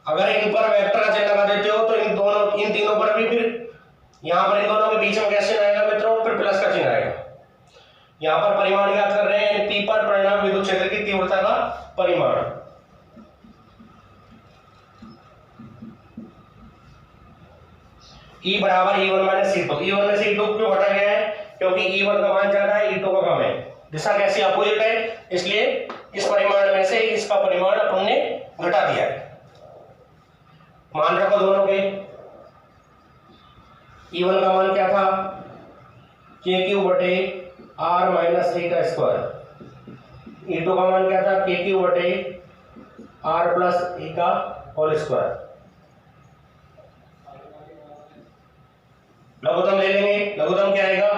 अगर इन पर वेक्टर का चिन्ह लगा देते हो तो इन तीनों पर भी फिर यहाँ पर इन दोनों के बीच में कैसे चिन्ह आएगा मित्रों, फिर प्लस का चिन्ह आएगा। यहाँ पर परिमाण याद कर रहे हैं, P पर परिणाम विद्युत क्षेत्र की तीव्रता का परिमाण। E बराबर E1 माइनस E2। E1 में से E2 क्यों घटा गया है, क्योंकि E1 का मान ज्यादा है, E2 का कम है, दिशा कैसी अपोजिट है, इसलिए इस परिमाण में से इसका परिमाण अपन ने घटा दिया है। मान रखो दोनों के। E1 का मान क्या था, KQ बटे R माइनस A का स्क्वायर। E2 का मान क्या था, KQ बटे R प्लस A का होल स्क्वायर। लघुत्तम ले लेंगे, लघुत्तम क्या आएगा,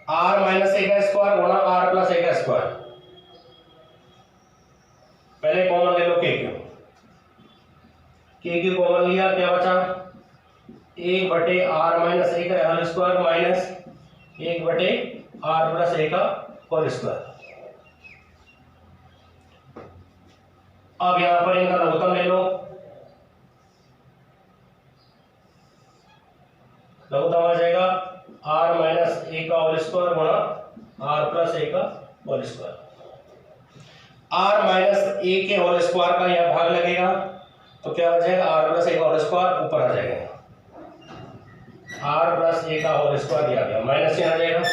R माइनस A का स्क्वायर गुणा R प्लस A का स्क्वायर। पहले कॉमन ले लो KQ कॉमन लिया, क्या बचा, 1 बटे R माइनस A का होल स्क्वायर माइनस 1 बटे R प्लस A का होल स्क्वायर। अब यहां पर इनका लघुत्तम ले लो, लघुत्तम आ जाएगा R माइनस A का होल स्क्वायर गुणा R प्लस A का whole square. R minus A के होल स्क्वायर का यह भाग लगेगा तो क्या हो जाएगा, R प्लस A का होल स्क्वायर ऊपर आ जाएगा, R प्लस A का होल स्क्वायर दिया गया, माइनस यहाँ आ जाएगा।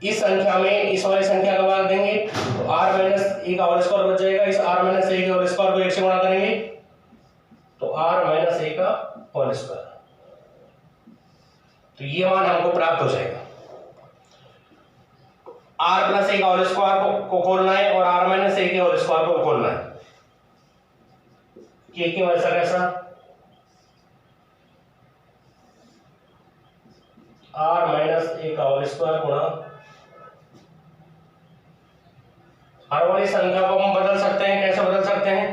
इस संख्या में इस वाली संख्या का भाग देंगे तो R माइनस A का होल स्क्वायर बच जाएगा। इस R माइनस A के होल स्क्वायर को 1 से गुणा करेंगे तो R माइनस A का होल स्क्वायर, तो ये मान हमको प्राप्त हो जाएगा। R प्लस A का होल स्क्वायर को खोलना है और R माइनस A के होल स्क्वायर को खोलना है। ये क्यों ऐसा कैसा, R माइनस A का होल स्क्वायर गुणा, हर वाली संख्या को हम बदल सकते हैं, कैसे बदल सकते हैं,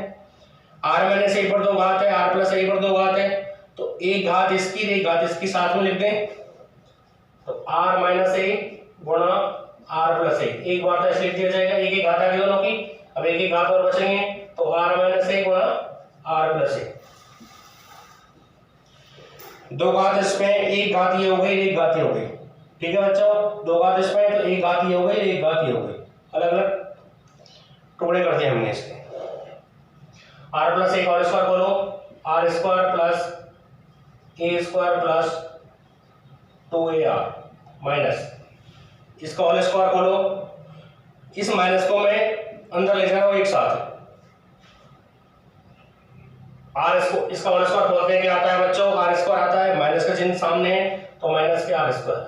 R माइनस A पर 2 घात है, R प्लस A पर 2 घात है, तो एक घात इसकी एक घात इसकी साथ में लिख दें, तो R माइनस A गुणा R प्लस A, एक बार तो ऐसे लिख दिया जाएगा, एक एक घात आ गई दोनों की। अब एक एक घात और बचेंगे तो R माइनस A गुणा R प्लस A, 2 घात इसमें, एक घात ये हो गई, एक घात ये हो गई, ठीक है बच्चों, 2 घात इसमें तो एक घात ये हो गई, एक घात ये हो गई, अलग अलग टुकड़े कर दिए हमने इसके। R प्लस A का होल स्क्वायर बोलो, R square plus A square plus 2AR minus इसका होल स्क्वायर खोलो, इस माइनस को मैं अंदर ले जा रहा हूं एक साथ, R इसका होल स्क्वायर खोलते हैं, क्या आता है बच्चों, R स्क्वायर आता है, माइनस का चिन्ह सामने है तो माइनस के R स्क्वायर।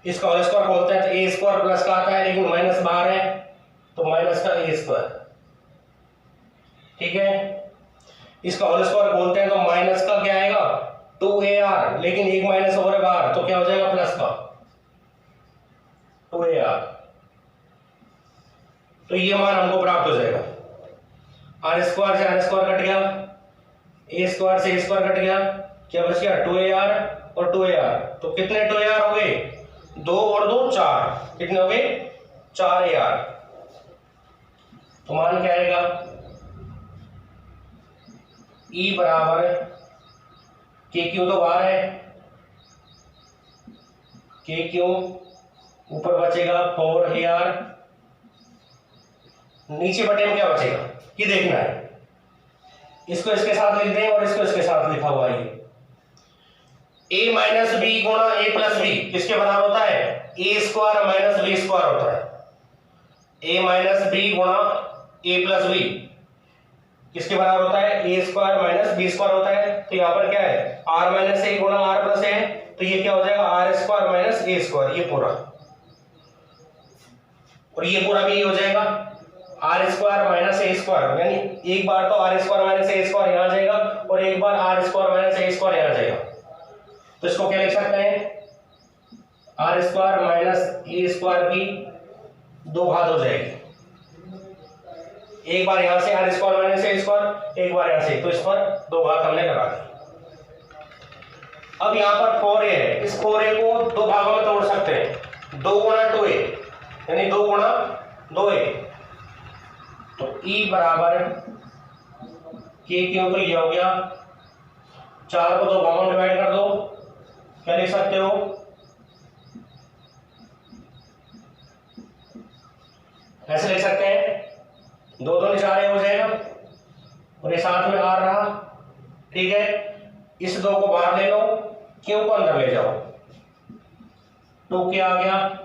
इसका होल स्क्वायर खोलते हैं तो A स्क्वायर प्लस का आता है, लेकिन माइनस बाहर है तो माइनस का A स्क्वायर, ठीक है। इसका होल स्क्वायर खोलते हैं तो माइनस का क्या आएगा, 2AR, लेकिन एक माइनस ओवर R तो क्या हो जाएगा, प्लस का 2AR, तो ये मान हमको प्राप्त हो जाएगा। R स्क्वायर से R स्क्वायर कट गया, A स्क्वायर से A स्क्वायर कट गया, क्या बच गया, 2AR और 2AR, तो कितने 2AR हो गए, 2 और 2 4, कितने हो गए, 4AR, तो मान क्या आएगा, E बराबर KQ तो बाहर है, KQ ऊपर बचेगा 4AR, नीचे बटे में क्या बचेगा ये देखना है, इसको इसके साथ लिख दें और इसको इसके साथ लिखा हुआ है, A माइनस बी गुणा A प्लस बी किसके बराबर होता है, A square minus B square होता है, A माइनस बी गुणा A प्लस बी किसके बराबर होता है, A square minus B square होता है। तो यहाँ पर क्या है, R माइनस A गुणा R प्लस A है, तो ये क्या हो जाएगा, R square minus A square, ये पूरा, और ये पूरा भी हो जाएगा R square minus A square, यानी एक बार तो R square minus A square यहाँ आ जाएगा और एक बार R square minus A square यहाँ आ जाएगा, तो इसको क्या लिख सकते हैं, R square minus A square की 2 घात हो जाएगी, एक बार यहां से R square minus A square, एक बार यहां से, तो इस पर 2 घात हमने लगा दी। अब यहां पर 4A है, इस 4A को 2 भागों में तोड़ सकते हैं, 2 गुणा 2A यानी 2 गुणा 2a। तो E बराबर k क्यों, तो ये हो गया 4 को 2 भागों में डिवाइड कर दो, क्या लिख सकते हो, ऐसे लिख सकते हैं 2 2 4 हो जाएगा और ये साथ में R रहा, ठीक है। इस 2 को बाहर ले लो, Q को अंदर ले जाओ, 2k आ गया।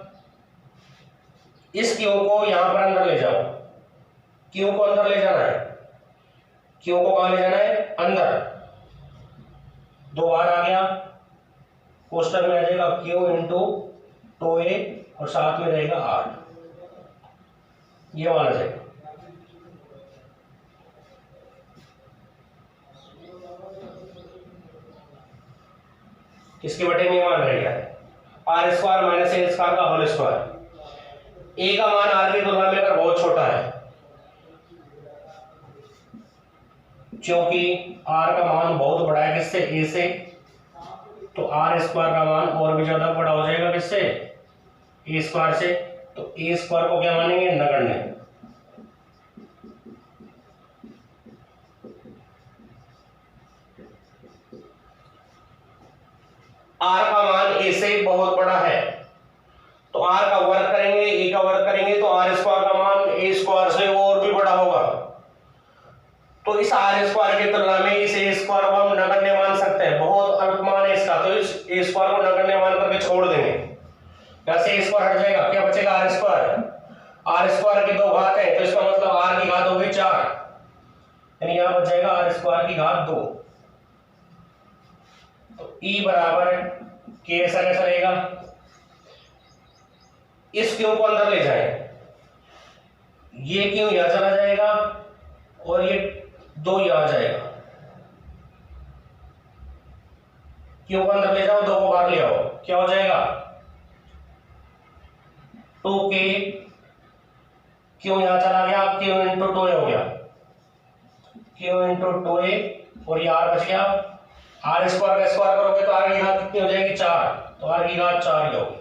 इस Q को यहां पर अंदर ले जाओ, Q को अंदर ले जाना है, Q को कहां ले जाना है, अंदर, 2 बाहर आ गया, कोष्टक में आ जाएगा Q इंटू 2a और साथ में रहेगा R, ये माना जाएगा। किसके बटे में मान रहेगा, R square minus A square का होल स्क्वायर। ए का मान आर की तुलना में अगर बहुत छोटा है, क्योंकि आर का मान बहुत बड़ा है किससे, ए से, तो आर स्क्वायर का मान और भी ज्यादा बड़ा हो जाएगा किससे, ए स्क्वायर से। तो ए स्क्वायर को क्या मानेंगे, नगण्य। आर का मान ए से बहुत बड़ा है, तो आर का वर्ग करेंगे, ए का वर्ग करेंगे, तो आर स्क्वायर का मान ए स्क्वायर से और भी बड़ा होगा। तो इस आर स्क्वायर की तुलना में इस ए स्क्वायर को हम नगण्य मान सकते हैं, बहुत अल्प मान है इसका, तो इस ए स्क्वायर को नगण्य मान करके छोड़ देंगे, यहां से ए स्क्वायर हट जाएगा, क्या बचेगा, आर स्क्वायर। आर स्क्वायर की 2 घात है, तो इसका मतलब आर की घात होगी 4, यानी यहां बच जाएगा आर स्क्वायर की घात 2। तो E बराबर k ऐसा कैसा रहेगा, इस क्यू को अंदर ले जाएं, ये क्यू यहां चला जाएगा और ये 2 यहां आ जाएगा, क्यू को अंदर ले जाओ, 2 को बाहर ले आओ, क्या हो जाएगा 2k, क्यू यहां चला गया, क्यू इंटू 2a हो गया, क्यू इंटू 2a और ये r बच गया। आर स्क्वायर का स्क्वायर करोगे तो आर की घात कितनी हो जाएगी, 4, तो आर की घात 4 ही होगी।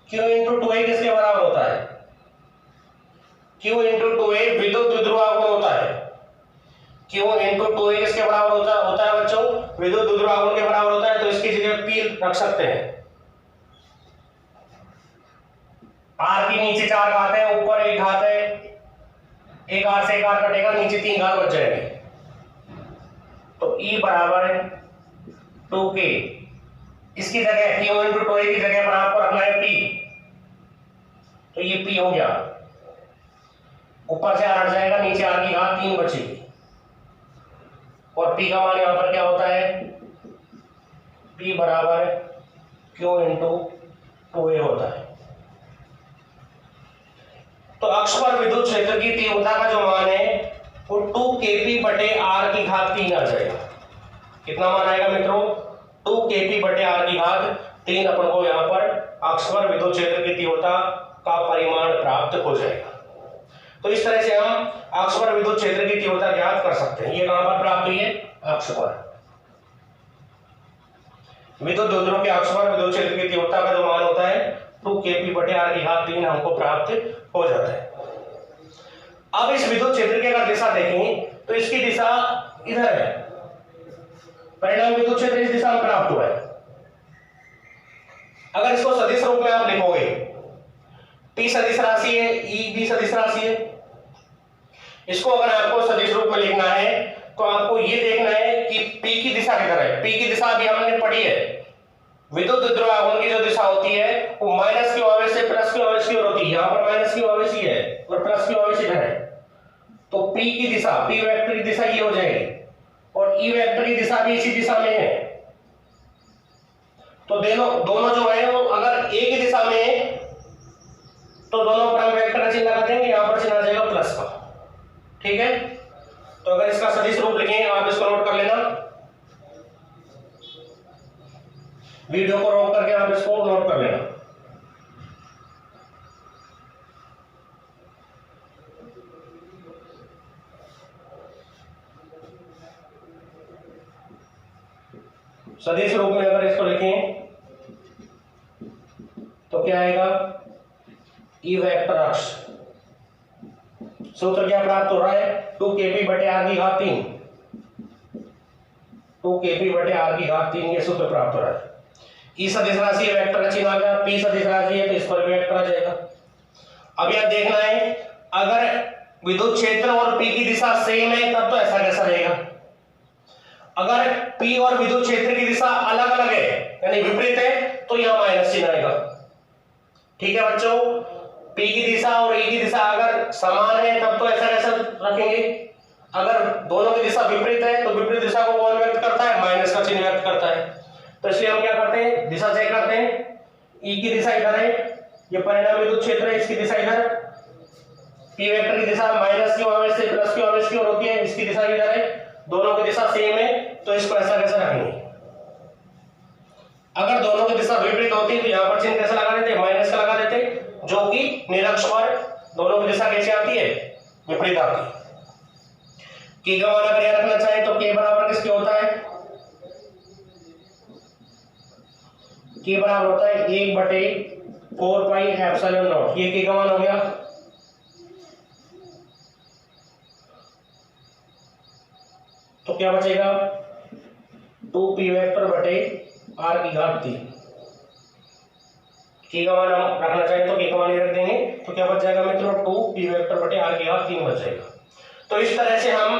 Q इंटू 2a किसके बराबर होता है, Q इंटू 2a विद्युत द्विध्रुवागुण होता है। Q इंटू 2a किसके बराबर होता है बच्चों, विद्युत द्विध्रुवागुण के बराबर होता है, तो इसकी जगह P रख सकते हैं। R की नीचे 4 घात है, ऊपर 1 घात है, एक R से 1 R कटेगा, नीचे 3 घात बच जाएंगे, तो E बराबर 2k, इसकी जगह Q इंटू 2a की जगह पर आपको रखना है P, तो ये P हो गया, ऊपर से R हट जाएगा, नीचे R की घात 3 बचेगी, और P का मान यहां पर क्या होता है, P बराबर Q इंटू 2a होता है। तो अक्ष पर विद्युत क्षेत्र की तीव्रता का जो मान है वो 2kp बटे r की घात 3 आ जाएगा। कितना मान आएगा मित्रों, 2kp बटे r की घात 3 अपन को यहां पर अक्ष पर विद्युत क्षेत्र की तीव्रता का परिमाण प्राप्त हो जाएगा। तो इस तरह से हम अक्ष पर विद्युत क्षेत्र की तीव्रता ज्ञात कर सकते हैं। ये कहां पर प्राप्त हुई है, अक्ष पर। विद्युत द्विध्रुव के अक्ष पर विद्युत क्षेत्र की तीव्रता का जो मान होता है 2kp बटे r की घात 3 हमको प्राप्त हो जाता है। अब इस विद्युत क्षेत्र की अगर दिशा देखें तो इसकी दिशा इधर है, परिणाम विद्युत क्षेत्र इस दिशा में प्राप्त हुआ है। अगर इसको सदिश रूप में आप लिखोगे, P सदिश राशि है, E भी सदिश राशि है, इसको अगर आपको सदिश रूप में लिखना है तो आपको ये देखना है कि P की दिशा किधर है। P की दिशा अभी हमने पढ़ी है, विद्युत द्विध्रुवागुण की जो दिशा होती है वो माइनस क्यू आवेश से प्लस क्यू आवेश की ओर होती है। यहां पर माइनस क्यू आवेश ही है और प्लस क्यू आवेश इधर है, तो P की दिशा, P वेक्टर की दिशा ये हो जाएगी और E वेक्टर की दिशा भी इसी दिशा में है। तो दोनों जो है वो अगर एक ही दिशा में है तो दोनों पर हम वेक्टर का चिन्ह लगा देंगे, यहां पर चिन्ह आ जाएगा प्लस का, ठीक है। तो अगर इसका सदिश रूप लिखें, आप इसको नोट कर लेना, वीडियो को रोक करके आप इसको नोट कर लेना। सदिश रूप में अगर इसको लिखें तो क्या आएगा, ई वेक्टर अक्ष। सूत्र क्या प्राप्त हो रहा है, 2kp बटे r की घात 3, 2kp बटे r की घात 3 ये सूत्र प्राप्त हो रहा है। ई सदिश राशि वेक्टर का चिन्ह आ गया, p सदिश राशि है तो इस पर वेक्टर आ जाएगा। अब यह देखना है अगर विद्युत क्षेत्र और p की दिशा सेम है तब तो ऐसा कैसा रहेगा, अगर p और विद्युत क्षेत्र की दिशा अलग अलग है यानी विपरीत है तो यहां माइनस चिन्ह आएगा। ठीक है बच्चों, p की दिशा और e की दिशा अगर समान है तब तो ऐसा कैसा रखेंगे, अगर दोनों की दिशा विपरीत है तो विपरीत दिशा को कौन व्यक्त करता है, माइनस का चिन्ह व्यक्त करता है। तो इसलिए हम क्या करते हैं, दिशा चेक करते हैं, e की दिशा इधर है, ये परिणामी विद्युत क्षेत्र है, इसकी दिशा इधर, p वेक्टर की दिशा माइनस क्यू आवेश से प्लस क्यू आवेश की ओर होती है, इसकी दिशा इधर है, दोनों की दिशा सेम है तो इसको ऐसा कैसे रखेंगे। अगर दोनों की दिशा विपरीत होती तो यहां पर चिन्ह कैसे लगा देते, माइनस का लगा देते, जो कि निरक्ष पर दोनों की दिशा कैसे आती है, विपरीत आती है। k का मान अगर यहां रखना चाहे तो k बराबर किसके होता है, k बराबर होता है 1/4 पाई एप्सिलॉन नॉट, ये k का मान हो गया। तो क्या बचेगा, 2p वेक्टर बटे r की घात 3। k का मान हम रखना चाहें तो k का मान ही रख देंगे, तो क्या बच जाएगा मित्रों, 2p वेक्टर बटे r की घात 3 बच जाएगा। तो इस तरह से हम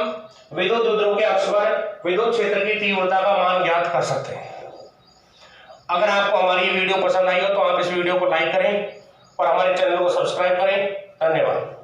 विद्युत द्विध्रुव के अक्ष पर विद्युत क्षेत्र की तीव्रता का मान ज्ञात कर सकते हैं। अगर आपको हमारी ये वीडियो पसंद आई हो तो आप इस वीडियो को लाइक करें और हमारे चैनल को सब्सक्राइब करें। धन्यवाद।